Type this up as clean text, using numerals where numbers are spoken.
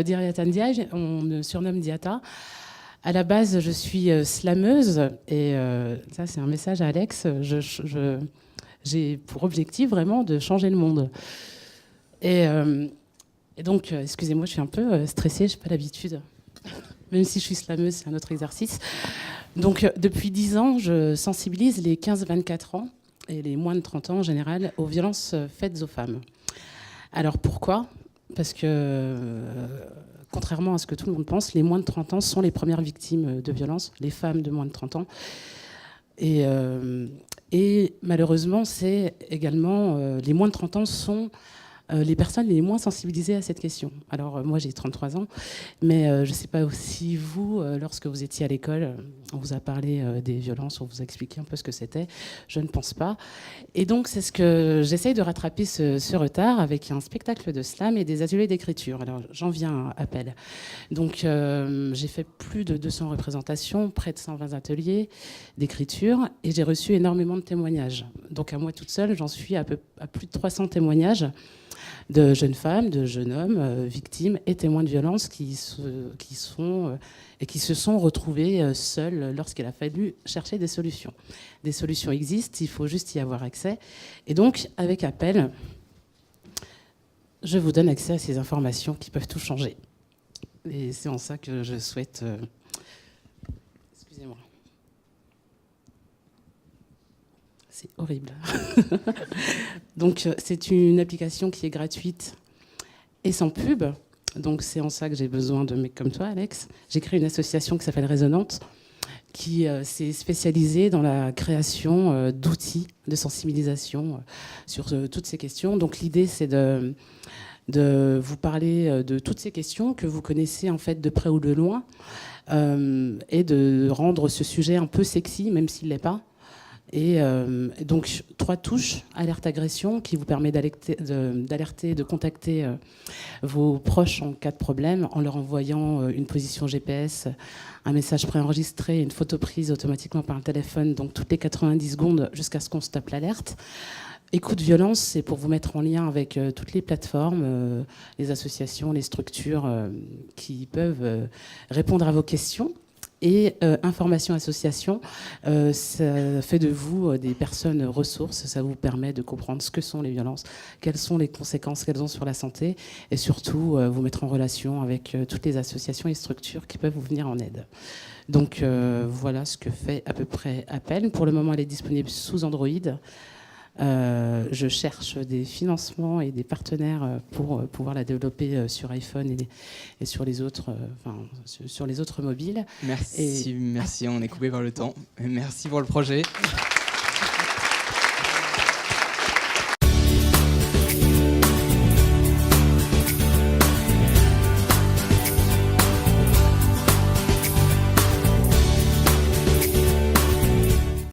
Diriata Ndiaye, on me surnomme Diata. À la base, je suis slameuse, et ça c'est un message à Alex, j'ai pour objectif vraiment de changer le monde. Et donc, excusez-moi, je suis un peu stressée, je n'ai pas l'habitude. Même si je suis slameuse, c'est un autre exercice. Donc, depuis 10 ans, je sensibilise les 15-24 ans et les moins de 30 ans en général aux violences faites aux femmes. Alors, pourquoi ? Parce que, contrairement à ce que tout le monde pense, les moins de 30 ans sont les premières victimes de violences, les femmes de moins de 30 ans. Et malheureusement, c'est également les moins de 30 ans sont les personnes les moins sensibilisées à cette question. Alors moi j'ai 33 ans, mais je ne sais pas si vous, lorsque vous étiez à l'école, on vous a parlé des violences, on vous a expliqué un peu ce que c'était. Je ne pense pas. Et donc c'est ce que j'essaye de rattraper ce retard avec un spectacle de slam et des ateliers d'écriture. Alors j'en viens à Appel. Donc j'ai fait plus de 200 représentations, près de 120 ateliers d'écriture, et j'ai reçu énormément de témoignages. Donc à moi toute seule, j'en suis à plus de 300 témoignages de jeunes femmes, de jeunes hommes victimes et témoins de violences qui se sont retrouvés seuls lorsqu'il a fallu chercher des solutions. Des solutions existent, il faut juste y avoir accès. Et donc, avec Appel, je vous donne accès à ces informations qui peuvent tout changer. Et c'est en ça que je souhaite... Excusez-moi. C'est horrible. Donc, c'est une application qui est gratuite et sans pub. Donc, c'est en ça que j'ai besoin de mecs comme toi, Alex. J'ai créé une association qui s'appelle Résonante, qui s'est spécialisée dans la création d'outils de sensibilisation sur toutes ces questions. Donc, l'idée, c'est de vous parler de toutes ces questions que vous connaissez en fait de près ou de loin, et de rendre ce sujet un peu sexy, même s'il ne l'est pas. Et donc 3 touches, alerte agression, qui vous permet d'alerter, de contacter vos proches en cas de problème en leur envoyant une position GPS, un message préenregistré, une photo prise automatiquement par le téléphone, donc toutes les 90 secondes jusqu'à ce qu'on stoppe l'alerte. Écoute violence, c'est pour vous mettre en lien avec toutes les plateformes, les associations, les structures qui peuvent répondre à vos questions. Et information association, ça fait de vous des personnes ressources, ça vous permet de comprendre ce que sont les violences, quelles sont les conséquences qu'elles ont sur la santé, et surtout vous mettre en relation avec toutes les associations et structures qui peuvent vous venir en aide. Donc voilà ce que fait à peu près Appel. Pour le moment, elle est disponible sous Android. Je cherche des financements et des partenaires pour pouvoir la développer sur iPhone et sur les autres, sur les autres mobiles. Merci, on est coupé par le temps. Merci pour le projet.